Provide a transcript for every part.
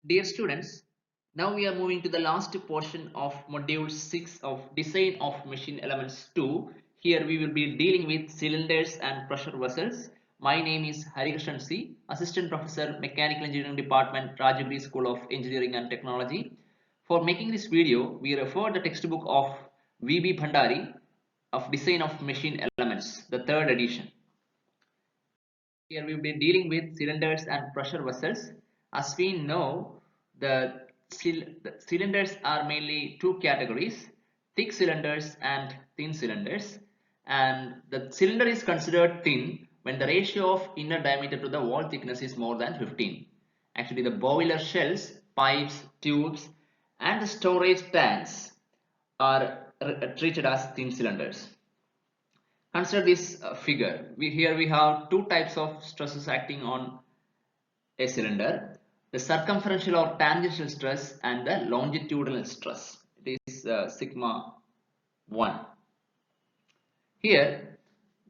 Dear students, now we are moving to the last portion of module 6 of Design of Machine Elements 2. Here we will be dealing with cylinders and pressure vessels. My name is Harikrishnan C, Assistant Professor, Mechanical Engineering Department, Rajagiri School of Engineering and Technology. For making this video, we refer the textbook of V.B. Bhandari of Design of Machine Elements, the third edition. Here we will be dealing with cylinders and pressure vessels. As we know, the cylinders are mainly two categories, thick cylinders and thin cylinders. And the cylinder is considered thin when the ratio of inner diameter to the wall thickness is more than 15. Actually, the boiler shells, pipes, tubes, and the storage tanks are treated as thin cylinders. Consider this figure. Here we have two types of stresses acting on a cylinder: the circumferential or tangential stress and the longitudinal stress. It is sigma 1. Here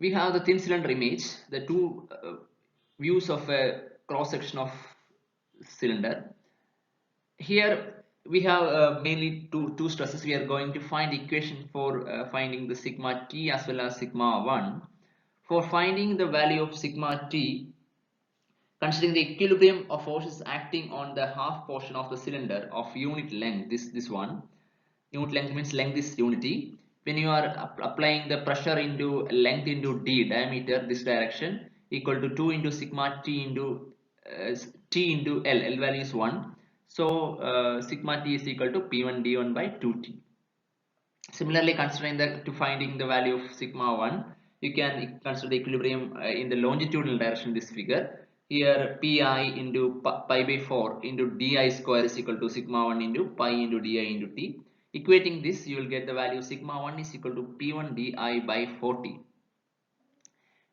we have the thin cylinder image, the two views of a cross section of cylinder. Here we have mainly two stresses. We are going to find equation for finding the sigma t as well as sigma 1. For finding the value of sigma t, considering the equilibrium of forces acting on the half portion of the cylinder of unit length, this one, unit length means length is unity. When you are applying the pressure into length into d, diameter, this direction, equal to 2 into sigma t into t into L value is 1. So sigma t is equal to P1 d1 by 2t. Similarly, considering to finding the value of sigma 1, you can consider the equilibrium in the longitudinal direction, this figure. Here pi into pi by 4 into di square is equal to sigma 1 into pi into di into t. Equating this, you will get the value sigma 1 is equal to P1 di by 40.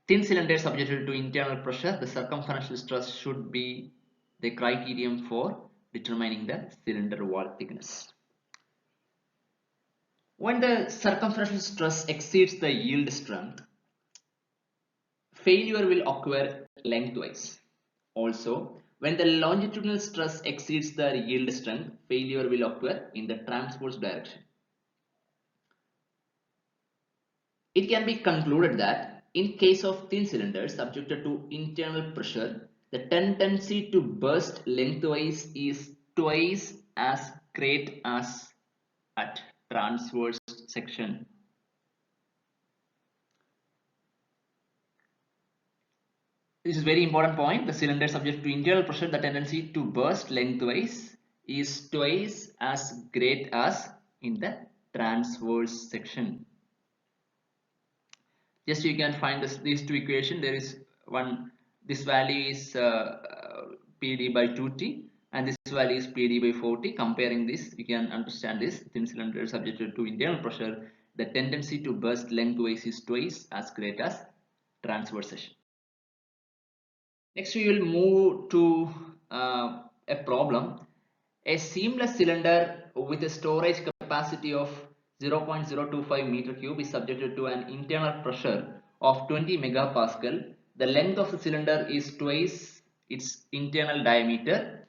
Thin cylinder subjected to internal pressure, the circumferential stress should be the criterion for determining the cylinder wall thickness. When the circumferential stress exceeds the yield strength, failure will occur lengthwise. Also, when the longitudinal stress exceeds the yield strength, failure will occur in the transverse direction. It can be concluded that in case of thin cylinders subjected to internal pressure, the tendency to burst lengthwise is twice as great as at transverse section. This is very important point. The cylinder subject to internal pressure, the tendency to burst lengthwise is twice as great as in the transverse section. Just you can find these two equations. There is one, this value is PD by 2T and this value is PD by 4T. Comparing this, you can understand this. Thin cylinder subjected to internal pressure, the tendency to burst lengthwise is twice as great as transverse section. Next we will move to a problem. A seamless cylinder with a storage capacity of 0.025 meter cube is subjected to an internal pressure of 20 megapascal. The length of the cylinder is twice its internal diameter.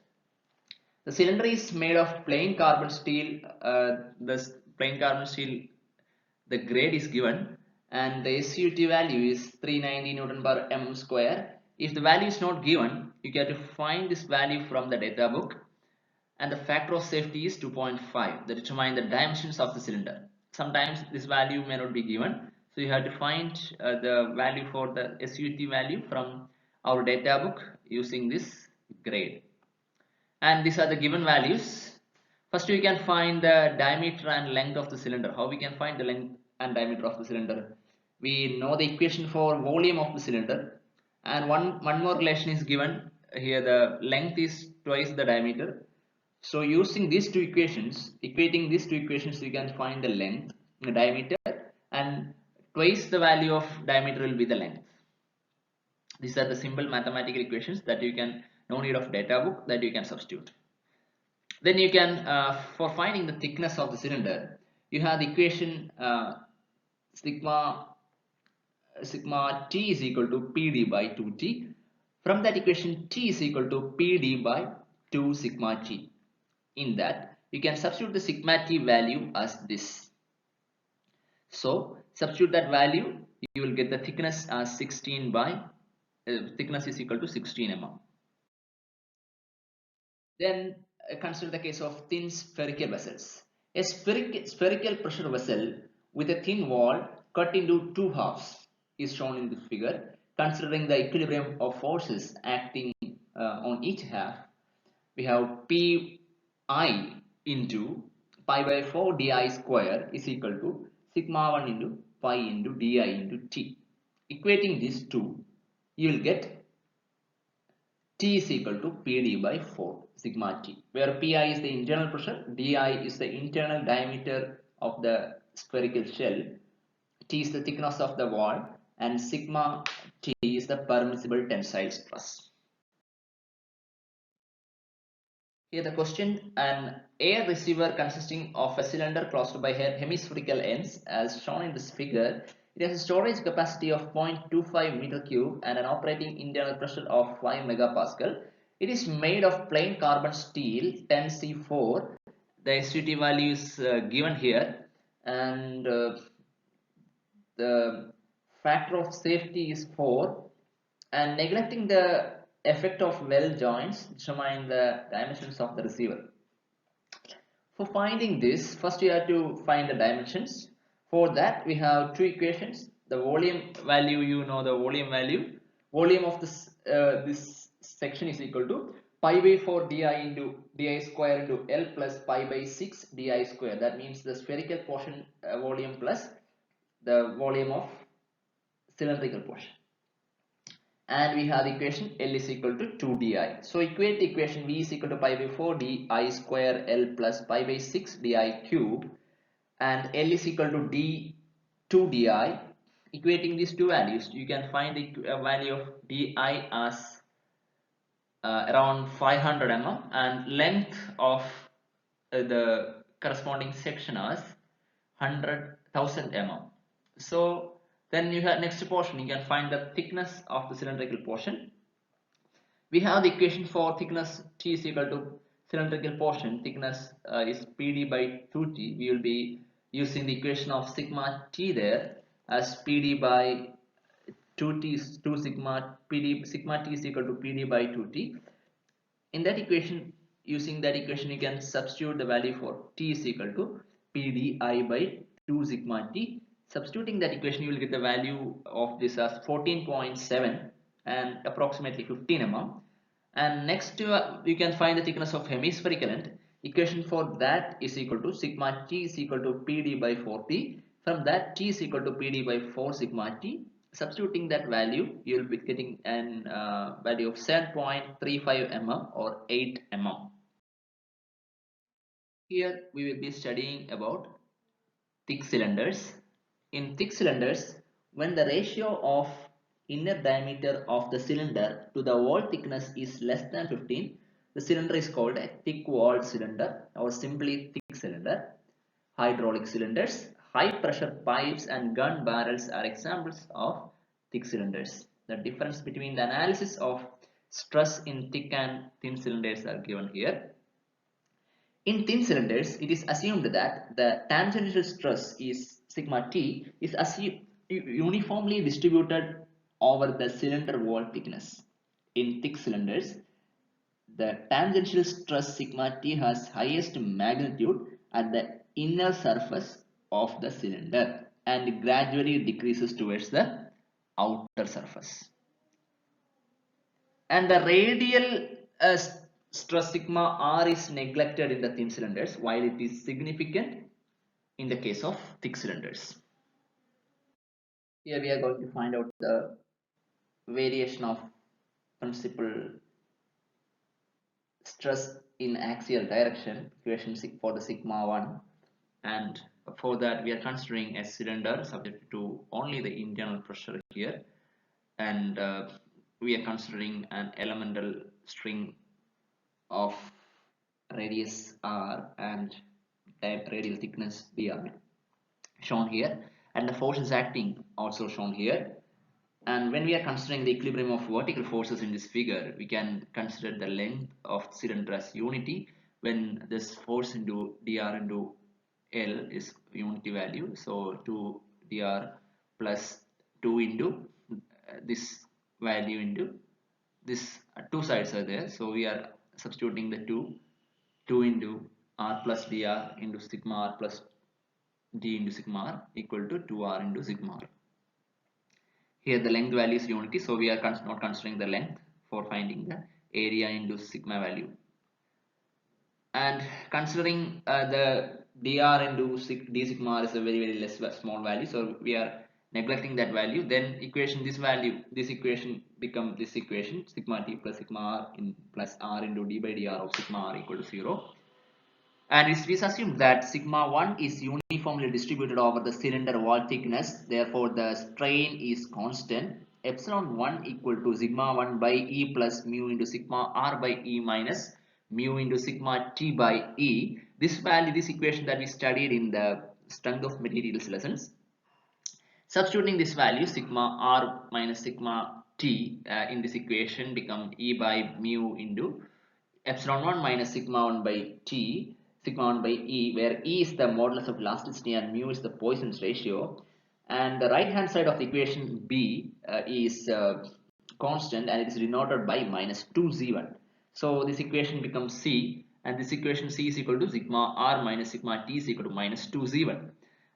The cylinder is made of plain carbon steel. The plain carbon steel, the grade is given, and the SUT value is 390 Newton per m square. If the value is not given, you get to find this value from the data book, and the factor of safety is 2.5 that determine the dimensions of the cylinder. Sometimes this value may not be given, so you have to find the value for the SUT value from our data book using this grade. And these are the given values. First we can find the diameter and length of the cylinder. How we can find the length and diameter of the cylinder? We know the equation for volume of the cylinder, and one more relation is given here. The length is twice the diameter. So using these two equations, equating these two equations, you can find the length, the diameter, and twice the value of diameter will be the length. These are the simple mathematical equations that you can, no need of data book, that you can substitute. Then you can, for finding the thickness of the cylinder, you have the equation sigma t is equal to PD by 2t. From that equation, t is equal to PD by 2 sigma t. In that, you can substitute the sigma t value as this. So substitute that value, you will get the thickness as 16 by thickness is equal to 16 mm. Then consider the case of thin spherical vessels. A spherical pressure vessel with a thin wall cut into two halves is shown in this figure. Considering the equilibrium of forces acting on each half, we have Pi into pi by 4 di square is equal to sigma 1 into pi into di into t. Equating these two, you will get T is equal to PD by 4 sigma T, where Pi is the internal pressure, Di is the internal diameter of the spherical shell, T is the thickness of the wall, and sigma T is the permissible tensile stress. Here the question: an air receiver consisting of a cylinder closed by hemispherical ends as shown in this figure. It has a storage capacity of 0.25 meter cube and an operating internal pressure of 5 megapascal. It is made of plain carbon steel 10C4. The SUT value is given here, and the factor of safety is 4, and neglecting the effect of weld joints, determine the dimensions of the receiver. For finding this, first you have to find the dimensions. For that we have two equations. The volume value, you know the volume value. Volume of this section is equal to pi by 4 di into di square into L plus pi by 6 di square. That means the spherical portion volume plus the volume of cylindrical portion. And we have the equation L is equal to 2 di. So equate the equation V is equal to pi by 4 di square L plus pi by 6 di cube, and L is equal to d 2 di. Equating these two values, you can find the value of di as around 500 mm and length of the corresponding section as 100,000 mm. So then you have next portion, you can find the thickness of the cylindrical portion. We have the equation for thickness T is equal to cylindrical portion thickness is PD by 2T. We will be using the equation of sigma T there as PD by 2T is 2 sigma PD sigma T is equal to PD by 2T. In that equation, using that equation, you can substitute the value for T is equal to PDI by 2 sigma T. Substituting that equation, you will get the value of this as 14.7 and approximately 15 mm. And next you can find the thickness of hemispherical end. Equation for that is equal to sigma T is equal to PD by 4T. From that, T is equal to PD by 4 sigma T. Substituting that value, you will be getting an value of 7.35 mm or 8 mm. Here we will be studying about thick cylinders. In thick cylinders, when the ratio of inner diameter of the cylinder to the wall thickness is less than 15, the cylinder is called a thick walled cylinder or simply thick cylinder. Hydraulic cylinders, high pressure pipes and gun barrels are examples of thick cylinders. The difference between the analysis of stress in thick and thin cylinders are given here. In thin cylinders, it is assumed that the tangential stress is sigma T is uniformly distributed over the cylinder wall thickness. In thick cylinders, the tangential stress sigma T has highest magnitude at the inner surface of the cylinder and gradually decreases towards the outer surface. And the radial stress sigma R is neglected in the thin cylinders while it is significant in the case of thick cylinders. Here we are going to find out the variation of principal stress in axial direction, equation for the sigma 1, and for that we are considering a cylinder subject to only the internal pressure here, and we are considering an elemental string of radius r and radial thickness dr shown here, and the forces acting also shown here. And when we are considering the equilibrium of vertical forces in this figure, we can consider the length of cylinder as unity when this force into dr into L is unity value. So 2 dr plus 2 into this value into this two sides are there. So we are substituting the 2 into r plus dr into sigma r plus d into sigma r equal to 2r into sigma r. Here the length value is unity, so we are not considering the length for finding the area into sigma value. And considering the dr into d sigma r is a very less small value, so we are neglecting that value. Then equation, this value, this equation become this equation, sigma t plus sigma r in plus r into d by dr of sigma r equal to 0. And it is assumed that sigma 1 is uniformly distributed over the cylinder wall thickness. Therefore, the strain is constant. Epsilon 1 equal to sigma 1 by E plus mu into sigma R by E minus mu into sigma T by E. This value, this equation that we studied in the strength of materials lessons. Substituting this value, sigma R minus sigma T in this equation become E by mu into epsilon 1 minus sigma 1 by T, sigma 1 by E, where E is the modulus of elasticity and mu is the Poisson's ratio. And the right hand side of the equation B is constant, and it is denoted by minus 2z1. So this equation becomes C, and this equation C is equal to sigma R minus sigma T is equal to minus 2z1.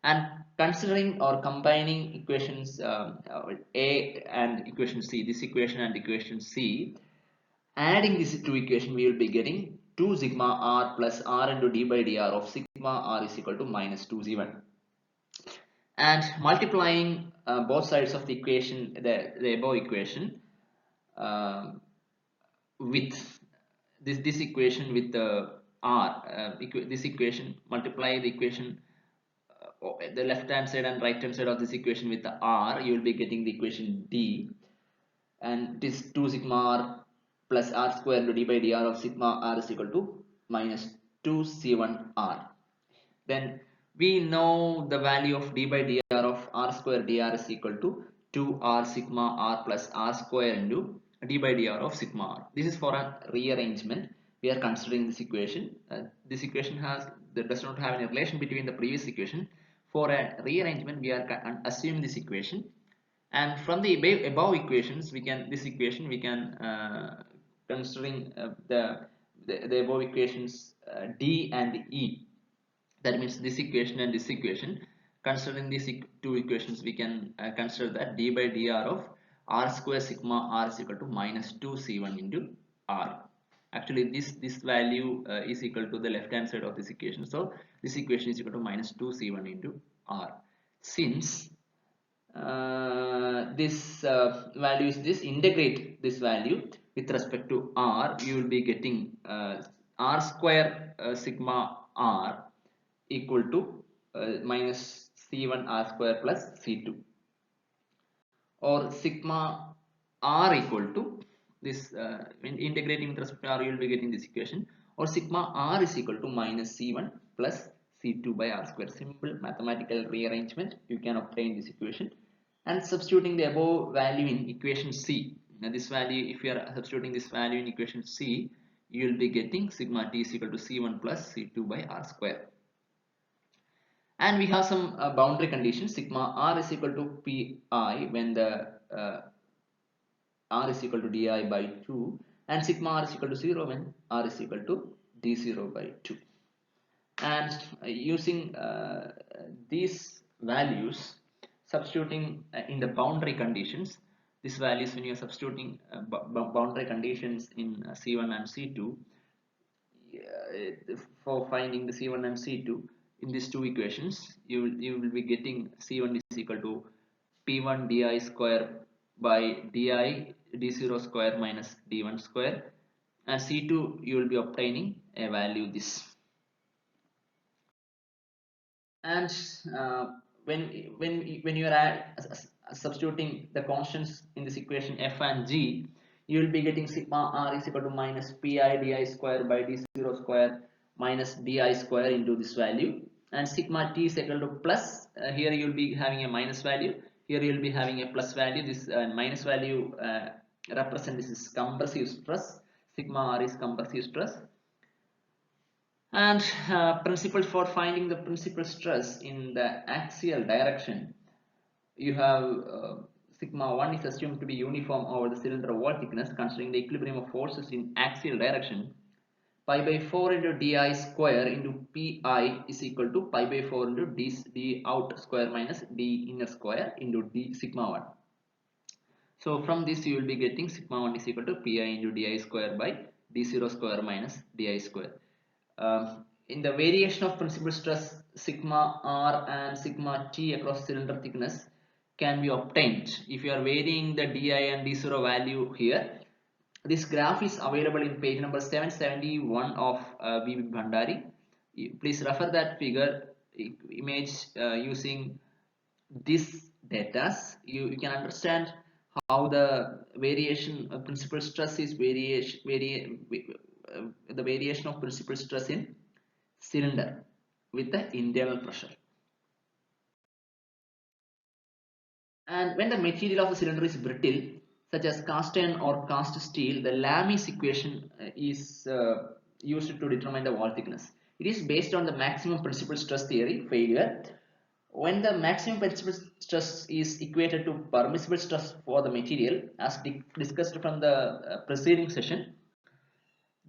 And considering or combining equations A and equation C, this equation and equation C, adding these two equations, we will be getting 2 sigma r plus r into d by dr of sigma r is equal to minus 2z1. And multiplying both sides of the equation, the above equation, with this equation with the r, this equation, multiply the equation the left hand side and right hand side of this equation with the r, you will be getting the equation d, and this 2 sigma r plus r square into d by dr of sigma r is equal to minus 2c1r. Then we know the value of d by dr of r square dr is equal to 2r sigma r plus r square into d by dr of sigma r. This is for a rearrangement. We are considering this equation. This equation does not have any relation between the previous equation. For a rearrangement, we are assuming this equation, and from the above equations we can considering the above equations D and E, that means this equation and this equation, considering these two equations we can consider that d by dr of r square sigma r is equal to minus 2c1 into r. Actually this value is equal to the left hand side of this equation, so this equation is equal to minus 2c1 into r. Since this value is this, integrate this value with respect to r, you will be getting r square sigma r equal to minus c1 r square plus c2, or sigma r equal to this, when integrating with respect to r you will be getting this equation, or sigma r is equal to minus c1 plus c2 by r square. Simple mathematical rearrangement, you can obtain this equation. And substituting the above value in equation C, now this value, if you are substituting this value in equation C, you will be getting sigma t is equal to c1 plus c2 by r square. And we have some boundary conditions. Sigma r is equal to pi when the r is equal to di by 2, and sigma r is equal to 0 when r is equal to d0 by 2. And using these values, substituting in the boundary conditions, these values, when you are substituting boundary conditions in C1 and C2, for finding the C1 and C2 in these two equations, you will be getting C1 is equal to P1 di square by di d0 square minus d1 square, and C2 you will be obtaining a value this. And when you are substituting the constants in this equation f and g, you will be getting sigma r is equal to minus pi di square by d0 square minus di square into this value, and sigma t is equal to plus, here you will be having a minus value, Here you will be having a plus value. This minus value represent this is compressive stress. Sigma r is compressive stress. And principle for finding the principal stress in the axial direction, you have sigma 1 is assumed to be uniform over the cylinder wall thickness considering the equilibrium of forces in axial direction. Pi by 4 into di square into pi is equal to pi by 4 into d out square minus d inner square into d sigma 1. So from this you will be getting sigma 1 is equal to pi into di square by d0 square minus di square. In the variation of principal stress, sigma r and sigma t across cylinder thickness can be obtained if you are varying the di and d0 value here. This graph is available in page number 771 of V. Bhandari. Please refer that figure image using this data. You can understand how the variation of principal stress is the variation of principal stress in cylinder with the internal pressure. And when the material of the cylinder is brittle, such as cast iron or cast steel, the Lami's equation is used to determine the wall thickness. It is based on the maximum principal stress theory failure. When the maximum principal stress is equated to permissible stress for the material, as discussed from the preceding session,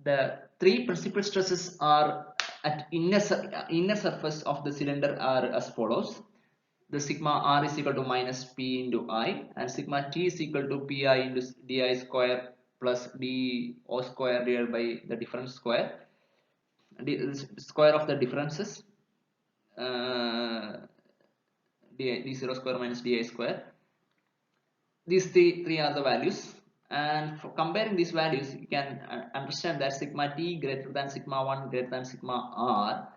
the three principal stresses are at inner surface of the cylinder are as follows. The sigma r is equal to minus p into I, and sigma t is equal to pi into di square plus d o square divided by the difference square, the square of the differences, d0 square minus di square. These three are the values, and for comparing these values you can understand that sigma t greater than sigma 1 greater than sigma r,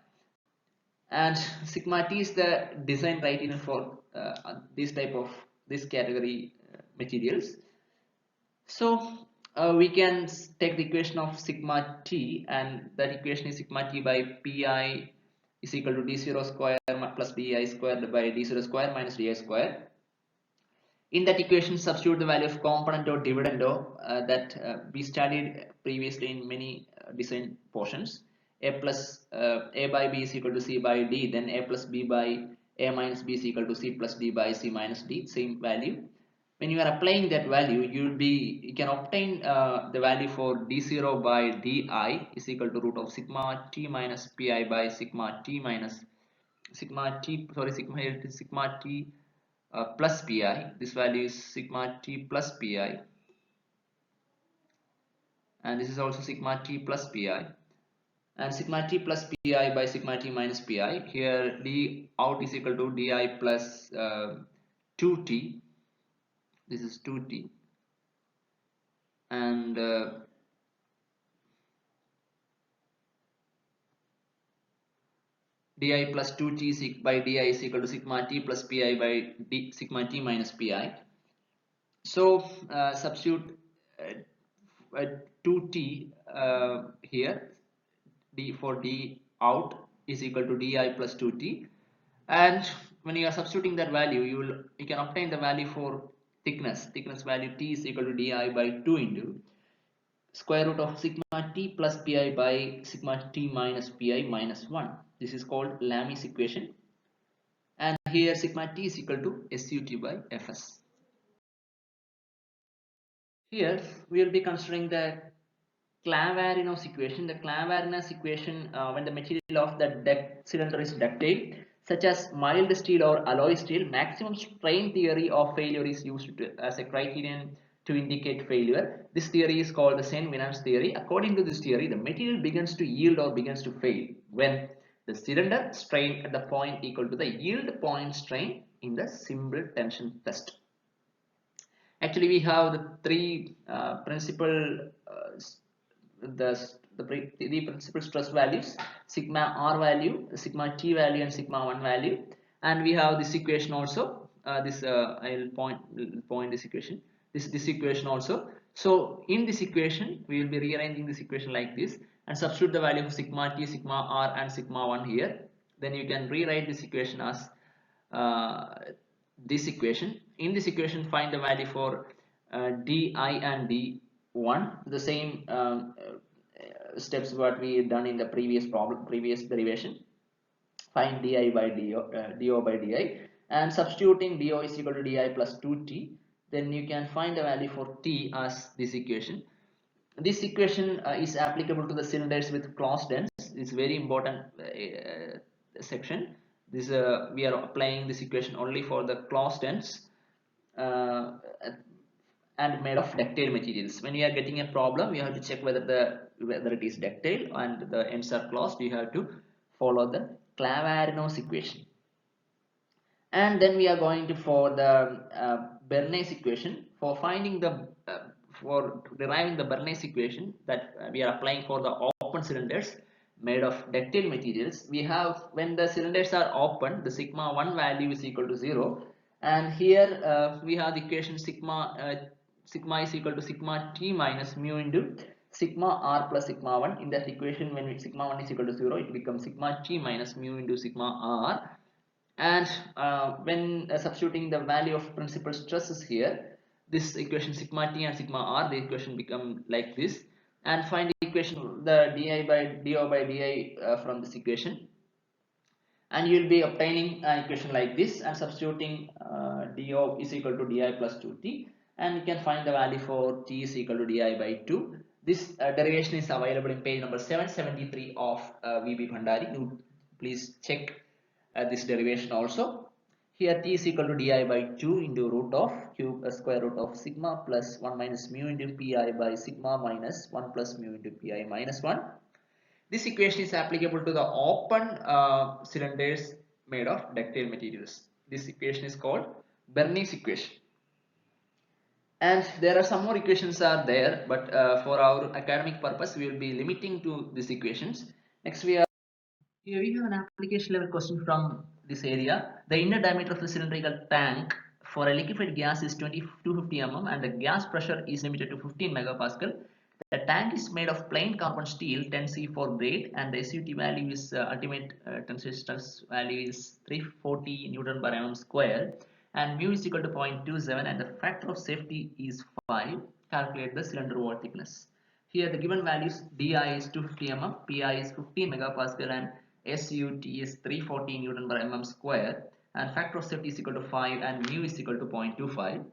and sigma t is the design criterion for this category materials. So we can take the equation of sigma t, and that equation is sigma t by pi is equal to d0 square plus di squared by d0 square minus di square. In that equation, substitute the value of component or dividendo that we studied previously in many design portions. A plus a by b is equal to c by d, then a plus b by a minus b is equal to c plus d by c minus d, same value. When you are applying that value, you can obtain the value for d0 by di is equal to root of sigma t minus pi by sigma t minus sigma t plus pi. This value is sigma t plus pi, and this is also sigma t plus pi, and sigma t plus pi by sigma t minus pi. Here d out is equal to di plus 2t. This is 2t, and di plus 2t by di is equal to sigma t plus pi by sigma t minus pi. So substitute 2t here, d for d out is equal to di plus 2t, and when you are substituting that value, you can obtain the value for thickness value t is equal to di by 2 into square root of sigma t plus pi by sigma t minus pi minus 1. This is called Lami's equation, and here sigma t is equal to SUT by Fs. Here we will be considering the Clavin's equation. The Clavin's equation, when the material of the cylinder is ductile, such as mild steel or alloy steel, maximum strain theory of failure is used as a criterion to indicate failure. This theory is called the Saint-Venant's theory. According to this theory, the material begins to yield or begins to fail when the cylinder strain at the point equal to the yield point strain in the simple tension test. Actually, we have the three principal the principal stress values: sigma r value, sigma t value, and sigma 1 value, and we have this equation also. I'll point this equation. This equation also. So in this equation, we will be rearranging this equation like this and substitute the value of sigma t, sigma r, and sigma 1 here. Then you can rewrite this equation as this equation. In this equation, find the value for di and d1, the same steps what we done in the previous derivation. Find di by do by di, and substituting do is equal to di plus 2t, then you can find the value for t as this equation. This equation is applicable to the cylinders with closed ends. It's very important section. This we are applying this equation only for the closed ends uh, and made of ductile materials. When you are getting a problem, you have to check whether it is ductile and the ends are closed. You have to follow the Clavarino's equation. And then we are going to for the Bernoulli's equation for finding the for deriving the Bernoulli's equation that we are applying for the open cylinders made of ductile materials. We have, when the cylinders are open, the sigma 1 value is equal to 0, and here we have the equation sigma is equal to sigma t minus mu into sigma r plus sigma 1. In that equation, when sigma 1 is equal to 0, it becomes sigma t minus mu into sigma r. And when substituting the value of principal stresses here, this equation sigma t and sigma r, the equation become like this. And find the equation, the di by do by di from this equation, and you will be obtaining an equation like this, and substituting do is equal to di plus 2t, and you can find the value for t is equal to di by 2. This derivation is available in page number 773 of VB Bhandari. You please check this derivation also. Here t is equal to di by 2 into root of cube square root of sigma plus 1 minus mu into pi by sigma minus 1 plus mu into pi minus 1. This equation is applicable to the open cylinders made of ductile materials. This equation is called Bernoulli's equation. And there are some more equations are there, but for our academic purpose, we will be limiting to these equations. Next, here we have an application level question from this area. The inner diameter of the cylindrical tank for a liquefied gas is 250 mm and the gas pressure is limited to 15 megapascal. The tank is made of plain carbon steel 10C4 grade, and the SUT value is ultimate tensile stress value is 340 Newton per mm square, and mu is equal to 0.27, and the factor of safety is 5. Calculate the cylinder wall thickness. Here the given values: di is 250 mm, pi is 15 megapascal, and SUT is 340 Newton per mm square, and factor of safety is equal to 5, and mu is equal to 0.25.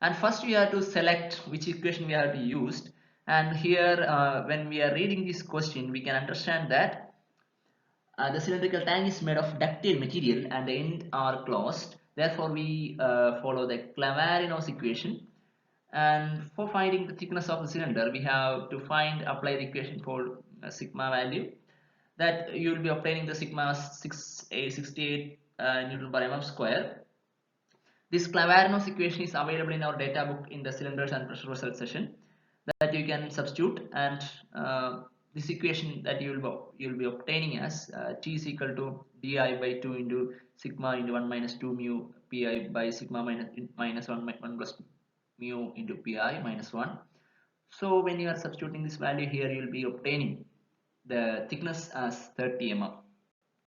And first we have to select which equation we have to use. And here when we are reading this question, we can understand that the cylindrical tank is made of ductile material and the ends are closed. Therefore, we follow the Clavarino's equation. And for finding the thickness of the cylinder, we have to apply the equation for sigma value. That you will be obtaining the sigma 68 Newton per mm square. This Clavarino's equation is available in our data book in the cylinders and pressure vessel session, that you can substitute, and this equation that you will be obtaining as t is equal to di by 2 into sigma into 1 minus 2 mu pi by sigma minus 1 plus mu into pi minus 1. So when you are substituting this value here, you will be obtaining the thickness as 30 mm.